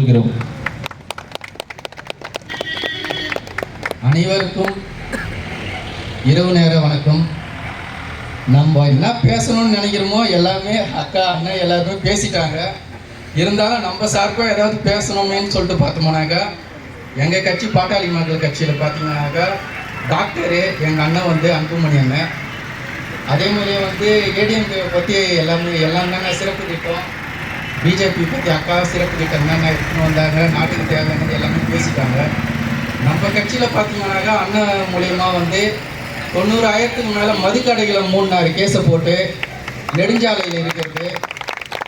கொள்கிறோம். அனைவருக்கும் இரவு நேர வணக்கம். நம்ம என்ன பேசணும்னு நினைக்கிறோமோ எல்லாமே அக்கா அண்ணன் எல்லாருமே பேசிட்டாங்க. இருந்தாலும் நம்ம சார்பாக ஏதாவது பேசணுமேன்னு சொல்லிட்டு பார்த்தோம்னாக்கா, எங்கள் கட்சி பாட்டாளி மக்கள் கட்சியில் பார்த்தீங்கன்னாக்கா டாக்டரு எங்கள் அண்ணன் வந்து அன்புமணி அண்ணன், அதே மாதிரியே வந்து ஏடிஎம்கே பற்றி எல்லாமே சிறப்பு திட்டம், பிஜேபி பற்றி அக்கா சிறப்பு திட்டம் என்னென்ன எடுத்துன்னு வந்தாங்க, நாட்டுக்கு தேவையானது எல்லாமே பேசிட்டாங்க. நம்ம கட்சியில் பார்த்தீங்கன்னாக்கா அண்ணன் மூலயமா வந்து 90,000க்கு மேலே மதுக்கடைகளை 3 கேஸை போட்டு நெடுஞ்சாலையில் இருக்கிறது.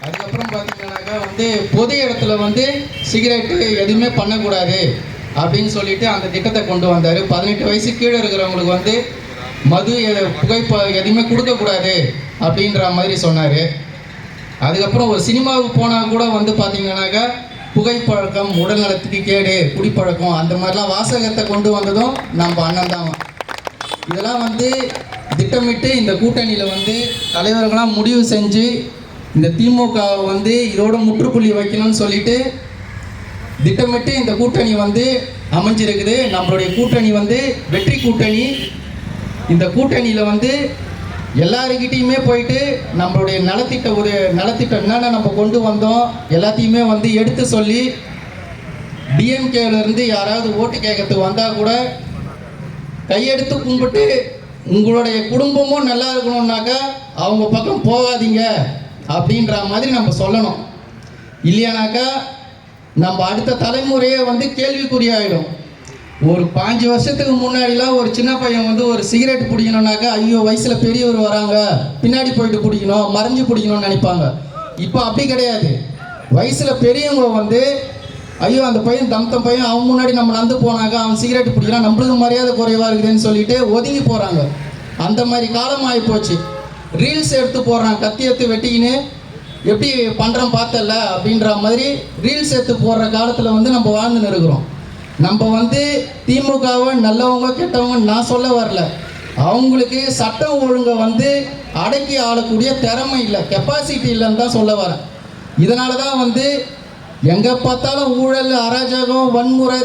அதுக்கப்புறம் பார்த்தீங்கன்னாக்கா வந்து பொது இடத்துல வந்து சிகரெட்டு எதுவுமே பண்ணக்கூடாது அப்படின்னு சொல்லிட்டு அந்த திட்டத்தை கொண்டு வந்தார். 18 வயசு கீழே இருக்கிறவங்களுக்கு வந்து மது எதுவுமே கொடுக்கக்கூடாது அப்படின்ற மாதிரி சொன்னார். அதுக்கப்புறம் ஒரு சினிமாவுக்கு போனால் கூட வந்து பார்த்தீங்கன்னாக்கா புகைப்பழக்கம் உடல் நலத்துக்கு கேடு, குடிப்பழக்கம் அந்த மாதிரிலாம் வாசகத்தை கொண்டு வந்ததும் நம்ம அண்ணன் தான். இதெல்லாம் வந்து திட்டமிட்டு இந்த கூட்டணியில் வந்து தலைவர்களாம் முடிவு செஞ்சு இந்த திமுக வந்து இதோட முற்றுப்புள்ளி வைக்கணும்னு சொல்லிட்டு திட்டமிட்டு இந்த கூட்டணி வந்து அமைஞ்சிருக்குது. நம்மளுடைய கூட்டணி வந்து வெற்றி கூட்டணி. இந்த கூட்டணியில் வந்து எல்லாருக்கிட்டையுமே போயிட்டு நம்மளுடைய நலத்திட்டம் என்னென்ன நம்ம கொண்டு வந்தோம் எல்லாத்தையுமே வந்து எடுத்து சொல்லி, டிஎம்கேலேருந்து யாராவது ஓட்டு கேட்கறதுக்கு வந்தால் கூட கையெடுத்து கும்பிட்டு உங்களுடைய குடும்பமும் நல்லா இருக்கணும்னாக்கா அவங்க பக்கம் போகாதீங்க அப்படின்ற மாதிரி நம்ம சொல்லணும். இல்லையானாக்கா நம்ம அடுத்த தலைமுறையே வந்து கேள்விக்குறியாயிடும். ஒரு 5 வருஷத்துக்கு முன்னாடிலாம் ஒரு சின்ன பையன் வந்து ஒரு சிகரெட் பிடிக்கணும்னாக்கா ஐயோ வயசில் பெரியவர் வராங்க பின்னாடி போயிட்டு பிடிக்கணும், மறைஞ்சு பிடிக்கணும்னு நினைப்பாங்க. இப்போ அப்படி கிடையாது. வயசில் பெரியவங்க வந்து ஐயோ அந்த பையன் தம் பையன் அவன் முன்னாடி நம்ம நடந்து போனாக்கா அவன் சிகரெட் பிடிக்கலாம், நம்மளுக்கு மரியாதை குறைவாக இருக்குதுன்னு சொல்லிட்டு ஒதுங்கி போகிறாங்க. அந்த மாதிரி காலம் ஆகி போச்சு. ரீல்ஸ் எடுத்து போடுறான், கத்தி எடுத்து வெட்டிக்கின்னு எப்படி பண்ணுறோம் பார்த்தல அப்படின்ற மாதிரி ரீல்ஸ் எடுத்து போடுற காலத்தில் வந்து நம்ம வாழ்ந்துன்னு இருக்கிறோம். நம்ம வந்து திமுகவை நல்லவங்க கெட்டவங்க நான் சொல்ல வரல, அவங்களுக்கு சட்டம் ஒழுங்கை வந்து அடக்கி ஆளக்கூடிய திறமை இல்லை, கெப்பாசிட்டி இல்லைன்னு தான் சொல்ல வரேன். இதனால தான் வந்து எங்கே பார்த்தாலும் ஊழல், அராஜகம், வன்முறை,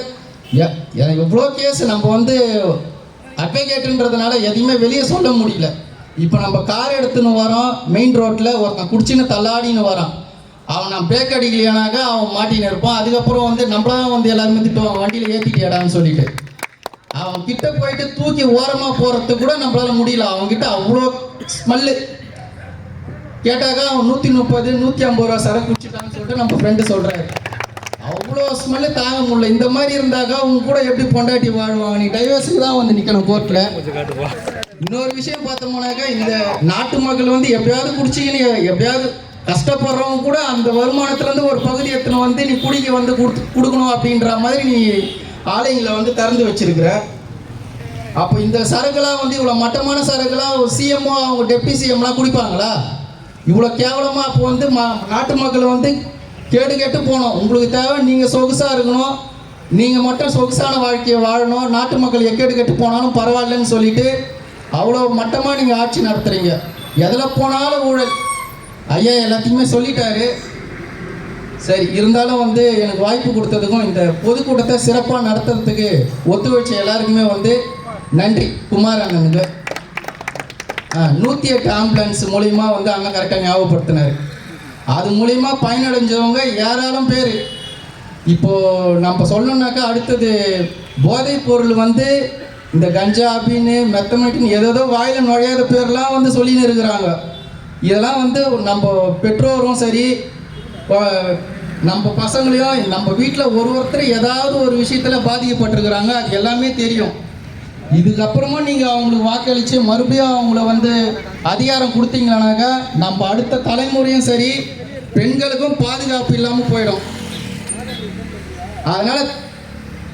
எவ்வளோ கேஸ் நம்ம வந்து அட்வொகேட்டுன்றதுனால எதையுமே வெளியே சொல்ல முடியல. இப்போ நம்ம கார் எடுத்துன்னு வரோம், மெயின் ரோட்டில் ஒருத்தன் குடிச்சின்னு தள்ளாடின்னு வரான், அவன் நான் பிரேக் அடிக்கலையானாக்கா அவன் மாட்டின்னு இருப்பான். அதுக்கப்புறம் வந்து நம்மளாம் வந்து எல்லாருமே திட்டுவான் வண்டியில் ஏற்றிட்டியாடான்னு சொல்லிட்டு. அவன் கிட்ட போயிட்டு தூக்கி ஓரமாக போகிறதுக்கு கூட நம்மளால முடியல. அவன்கிட்ட அவ்வளோ ஸ்மெல்லு. கேட்டாக்கா அவன் 130 150 ரூபா சரக்கு குடிச்சிட்டான்னு சொல்லிட்டு நம்ம ஃப்ரெண்டு சொல்கிறாரு. அவ்வளோ ஸ்மெல்லு தாங்க முடியல. இந்த மாதிரி இருந்தாக்கா அவங்க கூட எப்படி பொண்டாட்டி வாழ்வாங்க? நீ டைவர்ஸுக்கு தான் வந்து நிற்கணும் கோர்ட்டில். இன்னொரு விஷயம் பார்த்தோம்னாக்கா இந்த நாட்டு மக்கள் வந்து எப்பயாவது குடிச்சிக்கின்னு எப்பயாவது கஷ்டப்படுறவங்க கூட அந்த வருமானத்துலேருந்து ஒரு பகுதி எத்தனை வந்து நீ குடிக்க வந்து கொடுக்கணும் அப்படின்ற மாதிரி நீ ஆலைங்களை வந்து திறந்து வச்சிருக்கிற. அப்போ இந்த சரக்குலாம் வந்து இவ்வளோ மட்டமான சரக்குலாம் சிஎம்ஓ அவங்க டெப்டி சிஎம்லாம் குடிப்பாங்களா? இவ்வளோ கேவலமாக அப்போ வந்து நாட்டு மக்களை வந்து கேட்டு போனோம். உங்களுக்கு தேவை நீங்கள் சொகுசாக இருக்கணும், நீங்கள் மட்டும் சொகுசான வாழ்க்கையை வாழணும், நாட்டு மக்கள் கெட்டு போனாலும் பரவாயில்லன்னு சொல்லிட்டு அவ்வளோ மட்டமாக நீங்கள் ஆட்சி நடத்துகிறீங்க. எதில் போனாலும் ஊழல். ஐயா எல்லாத்தையுமே சொல்லிட்டாரு. சரி, இருந்தாலும் வந்து எனக்கு வாய்ப்பு கொடுத்ததுக்கும் இந்த பொதுக்கூட்டத்தை சிறப்பாக நடத்துறதுக்கு ஒத்துழைச்ச எல்லாருக்குமே வந்து நன்றி. குமார் அண்ணனுக்கு 108 ஆம்புலன்ஸ் மூலிமா வந்து அண்ணன் கரெக்டாக ஞாபகப்படுத்தினார். அது மூலிமா பயனடைஞ்சவங்க ஏராளம் பேர். இப்போது நம்ம சொல்லணுன்னாக்கா அடுத்தது போதைப் பொருள் வந்து இந்த கஞ்சா அப்படின்னு மெத்தமெட்டின்னு ஏதோ வாயில் நுழையாத பேர்லாம் வந்து சொல்லின்னு இருக்கிறாங்க. இதெல்லாம் வந்து நம்ம பெற்றோரும் சரி நம்ம பசங்களையும் நம்ம வீட்டில் ஒருத்தர் ஏதாவது ஒரு விஷயத்தில் பாதிக்கப்பட்டிருக்கிறாங்க. அது எல்லாமே தெரியும். இதுக்கப்புறமா நீங்கள் அவங்களுக்கு வாக்களித்து மறுபடியும் அவங்கள வந்து அதிகாரம் கொடுத்தீங்கன்னாக்கா நம்ம அடுத்த தலைமுறையும் சரி பெண்களுக்கும் பாதுகாப்பு இல்லாமல் போயிடும். அதனால்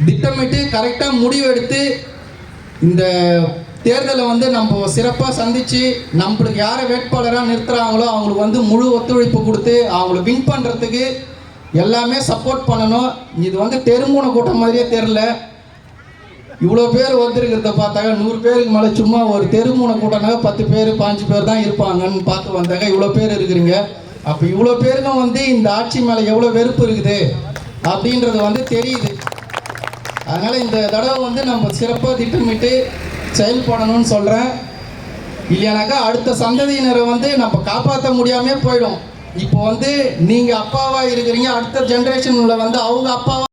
திட்டமிட்டு கரெக்டாக முடிவெடுத்து இந்த தேர்தலை வந்து நம்ம சிறப்பாக சந்தித்து நம்மளுக்கு யாரை வேட்பாளராக நிறுத்துகிறாங்களோ அவங்களுக்கு வந்து முழு ஒத்துழைப்பு கொடுத்து அவங்கள வின் பண்ணுறதுக்கு எல்லாமே சப்போர்ட் பண்ணணும். இது வந்து தெருமூன கூட்டம் மாதிரியே தெரில. இவ்வளோ பேர் வந்திருக்கிறத பார்த்தாங்க 100 பேருக்கு மேலே சும்மா ஒரு தெருமூன கூட்டம்னாக்க 10 பேர் 5 பேர் தான் இருப்பாங்கன்னு பார்த்து வந்தாங்க. இவ்வளோ பேர் இருக்கிறீங்க. அப்போ இவ்வளோ பேருக்கும் வந்து இந்த ஆட்சி மேலே எவ்வளோ வெறுப்பு இருக்குது. அப்படின்றது வந்து தெரியுது. அதனால் இந்த தடவை வந்து நம்ம சிறப்பாக திட்டமிட்டு செயல்படணும்னு சொல்கிறேன். இல்லையானாக்கா அடுத்த சந்ததியினரை வந்து நம்ம காப்பாற்ற முடியாமல் போயிடும். இப்போ வந்து நீங்கள் அப்பாவாக இருக்கிறீங்க, அடுத்த ஜென்ரேஷனில் வந்து அவங்க அப்பாவாக